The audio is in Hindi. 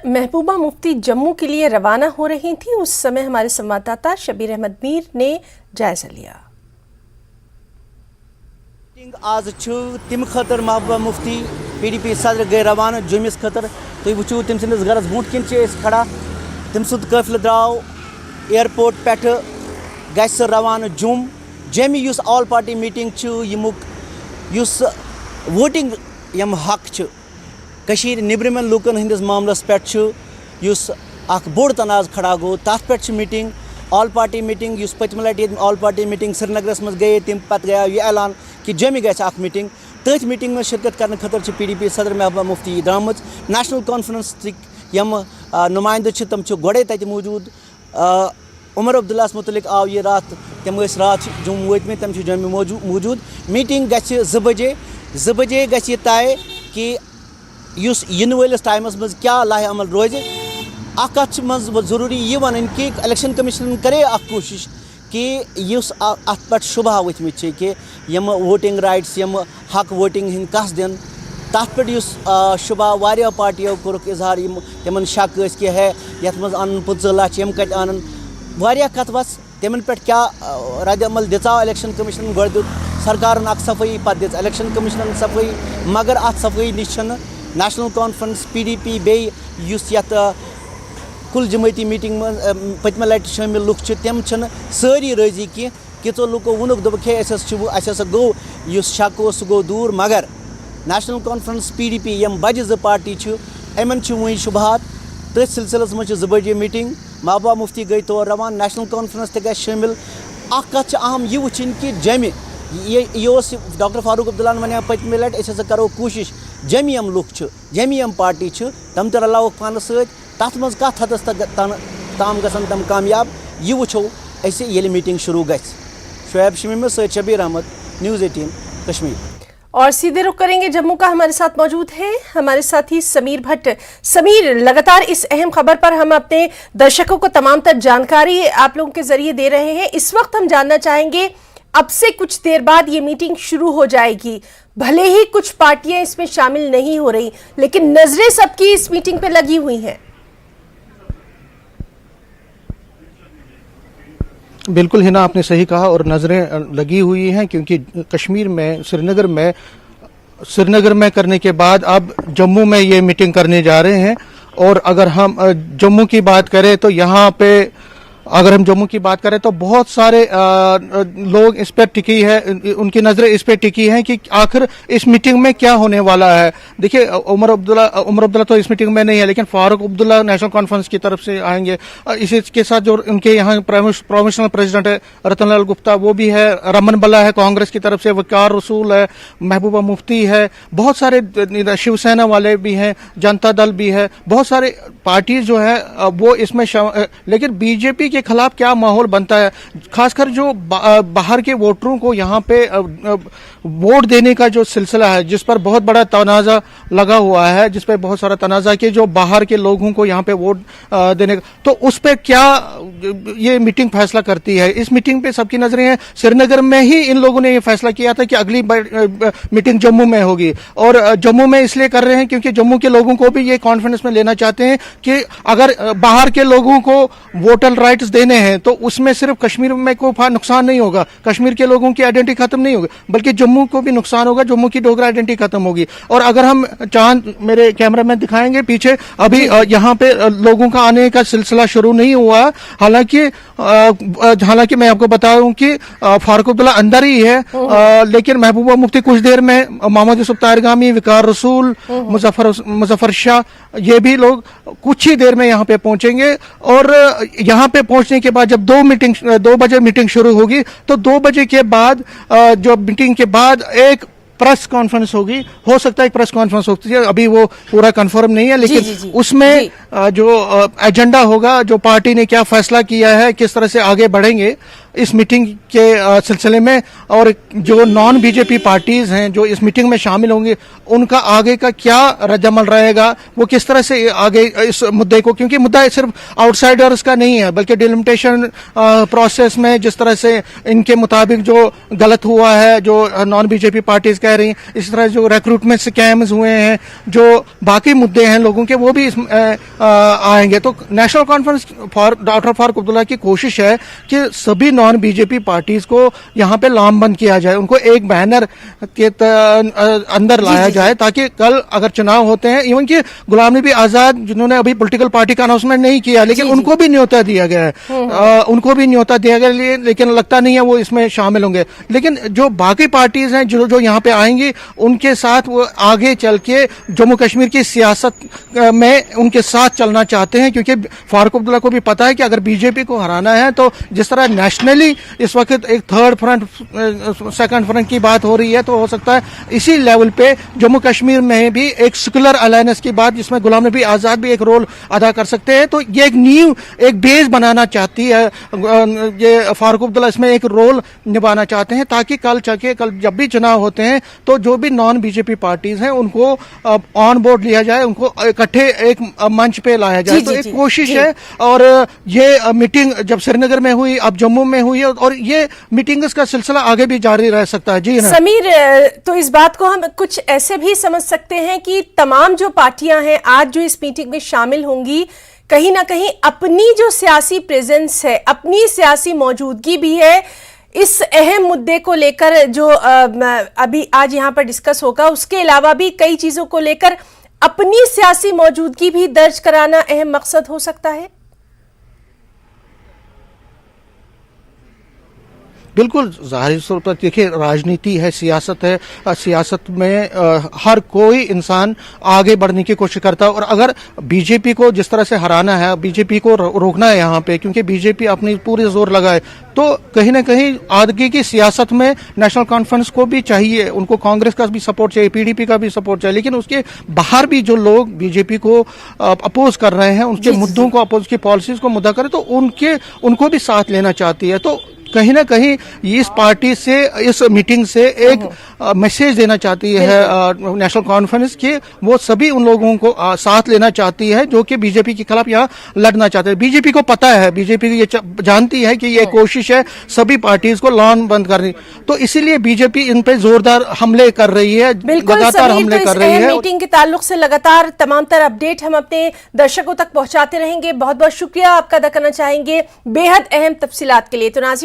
महबूबा मुफ्ती जम्मू के लिए रवाना हो रही थी, उस समय हमारे संवाददाता शबीर अहमद मीर ने जायजा लिया। आज तम खतर महबूबा मुफ्ती PDP सदर गए रवाना जुम्मस खतर। तुम वो तम सस गरस बुट किन खड़ा। तम सुद काफिल द्राव एयरपोर्ट पे गस रवाना जम युस ऑल पार्टी मीटिंग यमुक युस वोटिंग यम हक कशीर निब्रमन लूकन हंदिस मामलस पे युस अख बोड़ तनाज खड़ा गो तथ पे मीटिंग ऑल पार्टी मीटिंग युस पतम लटि ऑल पार्टी मीटिंग श्रीनगरस मज गए तम पत गया यह ऐलान कि जम गए अख मीटिंग। तथ मीटिंग में शिरकत करने खतर PDP सदर Mehbooba Mufti dram. National conference यम नुमाइंद तम गोड़े तत मौजूद। उमर अब्दुल्ला मुतलिक आव यह रात तम रात जम्मू वतम तम जम्मू मौजूद। मीटिंग गि 2 बजे गि तय कि युस इन वालिस टाइमस मज क्या लाहे अमल रोज। अत मज जरूरी यह वन कि इलेक्शन कमीशन करे कोशिश कि युस अत पे शुबह वथमित कि यम वोटिंग राइट्स यम हक वोटिंग हिंद कस दिन तथ पे शुबह वारिया पार्टियों कोरुक इजहार तमन शक कि है यथ मज अन 50 लाख यम कत अन वारिया कत वस तमन पे क्या रद्द अमल दिता इलेक्शन कमीशन गो दुत सरकार अख सफाई पे दिज इलेक्शन कमीशन सफाई। मगर अत सफाई नश नेशनल कॉन्फ्रेंस PDP बे कुल जमाती मीटिंग में पतम लट शामिल लुक तम सारी राजी कि लुको वोनुक दोपक असा गो शक सह गो दूर। मगर नेशनल कॉन्फ्रेंस PDP यम बज 2 पार्टी इन वही शुबहात तथ सिलसिलस मज 2 बजे मीटिंग। महबूबा मुफ्ती गई तौर रवान नेशनल कॉन्फ्रेंस तक शामिल। कत अहम यह वुचन कि जम यह डॉक्टर फारूक अब्दुल्ला वन पतम लट अस करो कोशिश जम यम लुक जम यम पार्टी तम त रलाव पान सत मज कत हदस ताम गसन तम कामयाब यह वुचो अस ये मीटिंग शुरू गि। शुएब शमीम सैयद शबीर अहमद, न्यूज़ 18 कश्मीर। और सीधे रुख करेंगे जम्मू का, हमारे साथ मौजूद है हमारे साथी समीर भट्ट। समीर, लगातार इस अहम खबर पर हम अपने दर्शकों को तमाम तर जानकारी आप लोगों के जरिए दे रहे हैं। इस वक्त हम जानना चाहेंगे, अब से कुछ देर बाद ये मीटिंग शुरू हो जाएगी, भले ही कुछ पार्टियां इसमें शामिल नहीं हो रही, लेकिन नजरें सबकी इस मीटिंग पे लगी हुई हैं। बिल्कुल हिना, आपने सही कहा और नज़रें लगी हुई हैं क्योंकि कश्मीर में श्रीनगर में करने के बाद अब जम्मू में ये मीटिंग करने जा रहे हैं। और अगर हम जम्मू की बात करें तो यहाँ पे तो बहुत सारे लोग इस पर टिकी है, उनकी नजरें इस पर टिकी हैं कि आखिर इस मीटिंग में क्या होने वाला है। देखिए, उमर अब्दुल्ला तो इस मीटिंग में नहीं है, लेकिन फारूक अब्दुल्ला नेशनल कॉन्फ्रेंस की तरफ से आएंगे। इसी के साथ जो उनके यहाँ प्रोविजनल प्रेसिडेंट है रतन लाल गुप्ता, वो भी है। रमन बल्ला है कांग्रेस की तरफ से, वकार रसूल है, महबूबा मुफ्ती है, बहुत सारे शिवसेना वाले भी हैं, जनता दल भी है, बहुत सारे पार्टीज जो है वो इसमें लेकिन बीजेपी के खिलाफ क्या माहौल बनता है, खासकर जो बाहर के वोटरों को यहाँ पे वोट देने का जो सिलसिला है, जिस पर बहुत बड़ा तनाजा लगा हुआ है, जिस पर बहुत सारा तनाजा कि जो बाहर के लोगों को यहाँ पे वोट देने का, तो उस पर क्या ये मीटिंग फैसला करती है। इस मीटिंग पे सबकी नजरें हैं। श्रीनगर में ही इन लोगों ने ये फैसला किया था कि अगली मीटिंग जम्मू में होगी, और जम्मू में इसलिए कर रहे हैं क्योंकि जम्मू के लोगों को भी ये कॉन्फिडेंस में लेना चाहते हैं कि अगर बाहर के लोगों को वोटर राइट्स देने हैं तो उसमें सिर्फ कश्मीर में कोई नुकसान नहीं होगा, कश्मीर के लोगों की आइडेंटिटी खत्म नहीं होगी, बल्कि जम्मू को भी नुकसान होगा, जम्मू की डोगरा आइडेंटिटी खत्म होगी। और अगर हम चांद मेरे कैमरा में दिखाएंगे पीछे, अभी यहाँ पे लोगों का आने का सिलसिला शुरू नहीं हुआ। हालांकि मैं आपको बता दूं कि फारूक अब्दुल्ला अंदर ही है, लेकिन महबूबा मुफ्ती कुछ देर में, मोहम्मद यूसुफ तारगामी, वकार रसूल, मुजफ्फर शाह, ये भी लोग कुछ ही देर में यहाँ पे पहुंचेंगे। और यहाँ पे पहुंचने के बाद जब 2 बजे मीटिंग शुरू होगी तो 2 बजे के बाद जो मीटिंग के बाद एक प्रेस कॉन्फ्रेंस होगी। हो सकता है एक प्रेस कॉन्फ्रेंस होती है, अभी वो पूरा कंफर्म नहीं है, लेकिन जी। उसमें जो एजेंडा होगा, जो पार्टी ने क्या फैसला किया है, किस तरह से आगे बढ़ेंगे इस मीटिंग के सिलसिले में, और जो नॉन बीजेपी पार्टीज हैं जो इस मीटिंग में शामिल होंगी, उनका आगे का क्या रद्दअमल रहेगा, वो किस तरह से आगे इस मुद्दे को, क्योंकि मुद्दा सिर्फ आउटसाइडर्स का नहीं है बल्कि डिलिमिटेशन प्रोसेस में जिस तरह से इनके मुताबिक जो गलत हुआ है, जो नॉन बीजेपी पार्टीज कह रही हैं, इस तरह जो रिक्रूटमेंट स्कैम्स हुए हैं, जो बाकी मुद्दे हैं लोगों के, वो भी आएंगे। तो national conference for doctor Farooq Abdullah की कोशिश है कि सभी नॉन बीजेपी पार्टीज को यहाँ पे लामबंद किया जाए, उनको एक बैनर के अंदर लाया जाए, ताकि कल अगर चुनाव होते हैं, इवन कि गुलाम नबी आजाद जिन्होंने अभी पॉलिटिकल पार्टी का अनाउंसमेंट नहीं किया, लेकिन उनको भी न्योता दिया गया है, उनको भी न्योता दिया गया, लेकिन लगता नहीं है वो इसमें शामिल होंगे। लेकिन जो बाकी पार्टीज हैं जो यहाँ पे आएंगी, उनके साथ वो आगे चल के जम्मू कश्मीर की सियासत में उनके साथ चलना चाहते हैं, क्योंकि फारूक अब्दुल्ला को भी पता है कि अगर बीजेपी को हराना है तो जिस तरह नेशनली इस वक्त एक थर्ड फ्रंट सेकंड फ्रंट की बात हो रही है, तो हो सकता है इसी लेवल पे जम्मू कश्मीर में भी एक सेकुलर अलायंस की बात, जिसमें गुलाम नबी आजाद भी एक रोल अदा कर सकते हैं। तो ये एक न्यू एक बेस बनाना चाहती है ये फारूक अब्दुल्ला, इसमें एक रोल निभाना चाहते हैं, ताकि कल जब भी चुनाव होते हैं तो जो भी नॉन बीजेपी पार्टीज हैं उनको ऑन बोर्ड लिया जाए, उनको इकट्ठे एक मंच पे लाया जाए। तो एक कोशिश है, और ये मीटिंग जब श्रीनगर में हुई, अब जम्मू में हुई, और ये मीटिंग्स का सिलसिला आगे भी जारी रह सकता है। जी ना समीर, तो इस बात को हम कुछ ऐसे भी समझ सकते हैं कि तमाम जो पार्टियां हैं आज जो इस मीटिंग में शामिल होंगी, कहीं ना कहीं अपनी जो सियासी प्रेजेंस है, अपनी सियासी मौजूदगी भी है इस अहम मुद्दे को लेकर जो अभी आज यहाँ पर डिस्कस होगा। उसके अलावा भी कई चीजों को लेकर अपनी सियासी मौजूदगी भी दर्ज कराना अहम मकसद हो सकता है। बिल्कुल, जाहिर तौर पर देखिए, राजनीति है, सियासत है, सियासत में हर कोई इंसान आगे बढ़ने की कोशिश करता है, और अगर बीजेपी को जिस तरह से हराना है, बीजेपी को रोकना है यहाँ पे, क्योंकि बीजेपी अपनी पूरी जोर लगाए, तो कहीं ना कहीं आगे की सियासत में नेशनल कॉन्फ्रेंस को भी चाहिए, उनको कांग्रेस का भी सपोर्ट चाहिए, पीडीपी का भी सपोर्ट चाहिए, लेकिन उसके बाहर भी जो लोग बीजेपी को अपोज कर रहे हैं, उनके मुद्दों को अपोज की पॉलिसीज को मुद्दा करें, तो उनको भी साथ लेना चाहती है। तो कहीं ना कहीं इस पार्टी से, इस मीटिंग से एक मैसेज देना चाहती है नेशनल कॉन्फ्रेंस कि वो सभी उन लोगों को साथ लेना चाहती है जो कि बीजेपी के खिलाफ यहाँ लड़ना चाहते हैं। बीजेपी को पता है, बीजेपी ये जानती है कि ये कोशिश है सभी पार्टीज को लॉन बंद करनी, तो इसीलिए बीजेपी इन पे जोरदार हमले कर रही है, लगातार हमले कर रही है। मीटिंग के ताल्लुक से लगातार तमाम तरह अपडेट हम अपने दर्शकों तक पहुंचाते रहेंगे। बहुत बहुत शुक्रिया आपका अदा करना चाहेंगे बेहद अहम तफसीलात के लिए। तो नाज़रीन,